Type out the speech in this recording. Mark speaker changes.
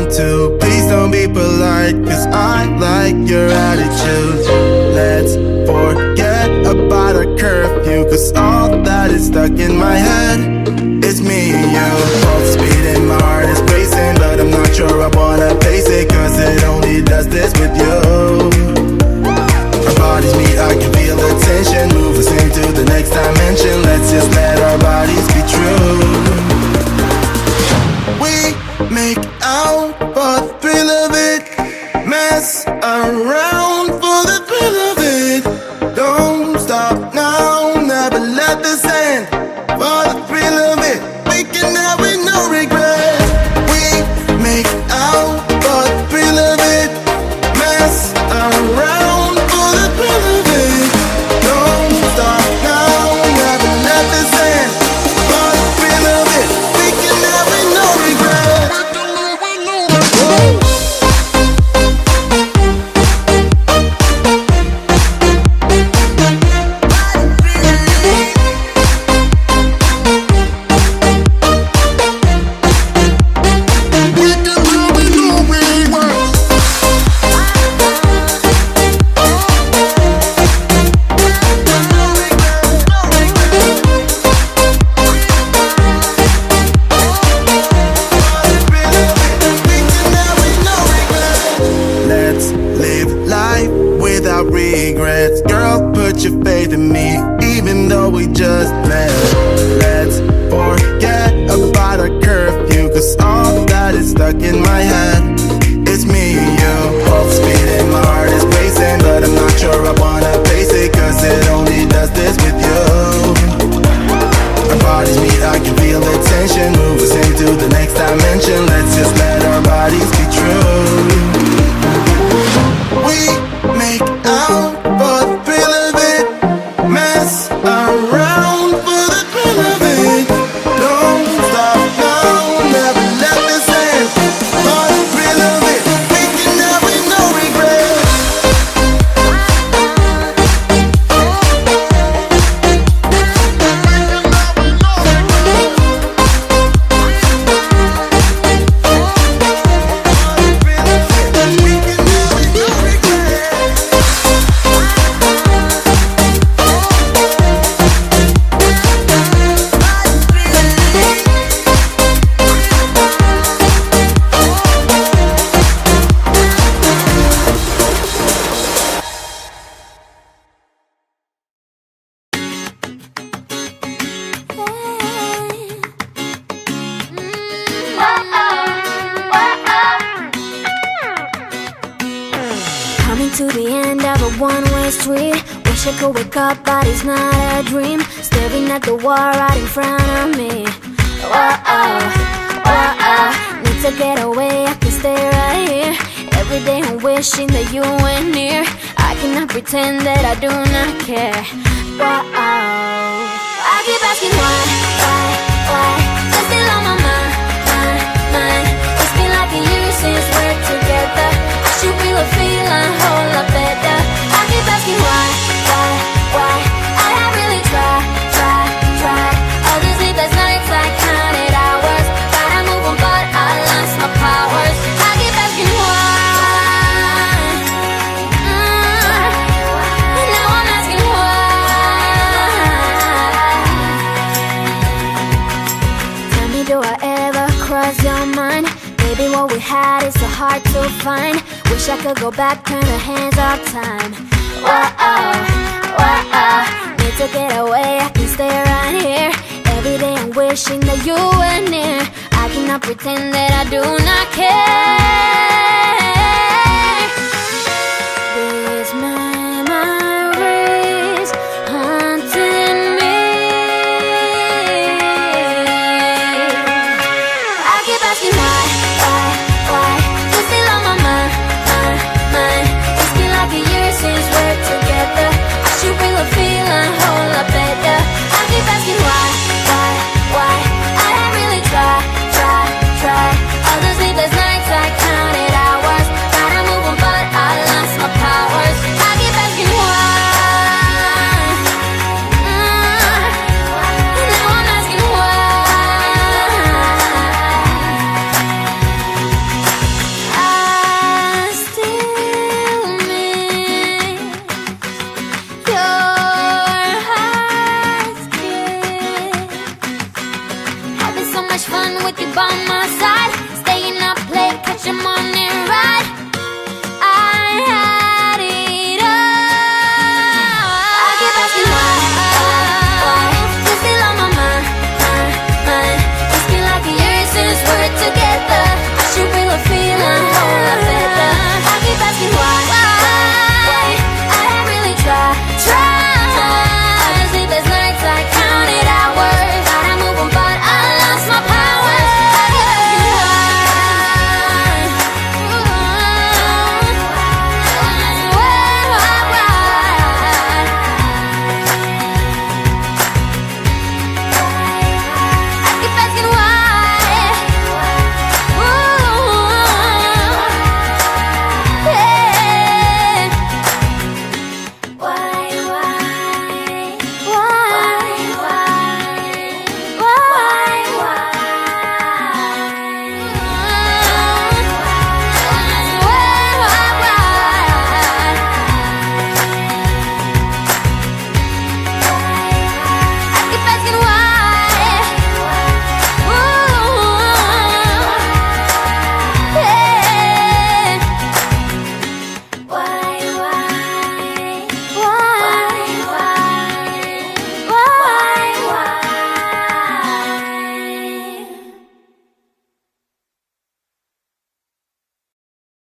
Speaker 1: want to. Please don't be polite, cause I like your attitude. Let's forget about a curfew, cause all that is stuck in my head is me and you. Both speeding, my heart is racing, but I'm not sure I wanna face it, cause it only does this with you. Our bodies meet, I can feel the tension, move us into the next dimension. Let's just let our bodies be true. We make out for the thrill of it, mess around for the thrill of it. Don't stop now, never let this end. For the thrill of it, we can have it, no regret. We make out for the thrill of it, mess around for the thrill of it. Don't stop now, never let this end. For the thrill of it, we can have it, no regret. Let's live life without regrets. Girl, put your faith in me, even though we just met. Let's forget about a curfew, cause all that is stuck in my head is me and you. Both speeding, my heart is racing, but I'm not sure I wanna face it, cause it only does this with you. Our bodies meet, I can feel the tension, move us into the next dimension. Let's just let our bodies be true. We make out for the thrill of it, mess around for the thrill of it. Don't stop now, never let this end. For the thrill of it, we can have it, no regret.
Speaker 2: Coming to the end of a one-way street. Wish I could wake up, but it's not a dream. Staring at the wall right in front of me. Whoa, whoa, need to get away, I can stay right here. Every day I'm wishing that you were near. I cannot pretend that I do not care. Whoa, I keep asking why, you're still on my mind. It's been like a year since we're together. I should feel a feeling a whole lot better. I keep asking why, I have really tried. All these sleepless nights I counted hours. Tried to move on but I lost my powers. I keep asking why, and now I'm asking why. Tell me, do I ever cross your mind? Baby, what we had is so hard to find. Wish I could go back, turn the hands of time. Whoa, need to get away, I can stay right here. Every day I'm wishing that you were near. I cannot pretend that I do not care.